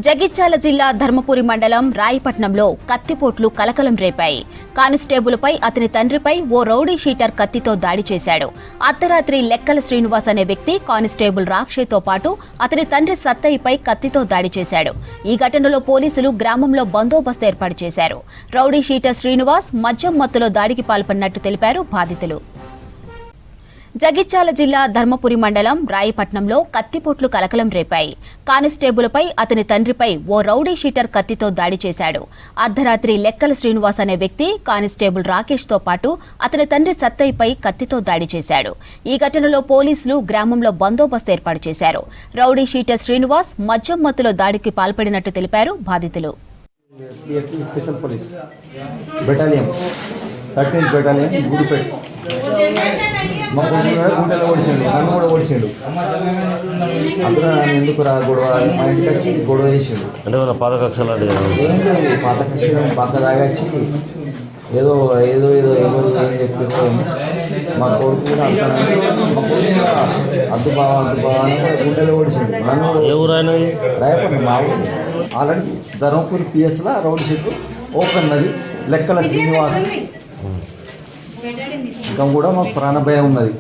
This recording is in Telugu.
జగిత్యాల జిల్లా ధర్మపురి మండలం రాయిపట్నంలో కత్తిపోట్లు కలకలం రేపాయి. కానిస్టేబుల్పై అతని తండ్రిపై ఓ రౌడీ షీటర్ కత్తితో దాడి చేశాడు. అర్ధరాత్రి లెక్కల శ్రీనివాస్ అనే వ్యక్తి కానిస్టేబుల్ రాక్షయ్తో పాటు అతని తండ్రి సత్తయ్యపై కత్తితో దాడి చేశాడు. ఈ ఘటనలో పోలీసులు గ్రామంలో బందోబస్తు ఏర్పాటు చేశారు. రౌడీ షీటర్ శ్రీనివాస్ మద్యం మత్తులో దాడికి పాల్పడినట్టు తెలిపారు బాధితులు. జగిత్యాల జిల్లా ధర్మపురి మండలం రాయిపట్నంలో కత్తిపోట్లు కలకలం రేపాయి. కానిస్టేబుల్పై అతని తండ్రిపై ఓ రౌడీ షీటర్ కత్తితో దాడి చేశాడు. అర్ధరాత్రి లెక్కల శ్రీనివాస్ అనే వ్యక్తి కానిస్టేబుల్ రాకేష్తో పాటు అతని తండ్రి సత్తయ్యపై కత్తితో దాడి చేశాడు. ఈ ఘటనలో పోలీసులు గ్రామంలో బందోబస్తు ఏర్పాటు చేశారు. రౌడీ షీటర్ శ్రీనివాస్ మద్యం మత్తులో దాడికి పాల్పడినట్టు తెలిపారు బాధితులు. మా గుండెలో ఓడిసాడు, నన్ను కూడా ఓడిసాడు. అందులో నన్ను ఎందుకు రా గొడవ, మా ఇంటికి వచ్చి గొడవ చేసాడు. అంటే మన పాత కక్షలు ఏం లేదు, పాత కక్షలు పక్క దాగచ్చి ఏదో ఏదో ఏదో ఎవరు ఏం చెప్పారు. మా కొడుకు కూడా అద్దు బావా అని గుండెలో ఓడిసాడు. నన్ను రాయపడి మా ఊరు ఆల్రెడీ ధర్మపురి పిఎస్లో రౌండ్ షీట్ ఓపెన్ అది లెక్కల శ్రీనివాస్ ఇంకా కూడా మాకు ప్రాణభయం ఉన్నది.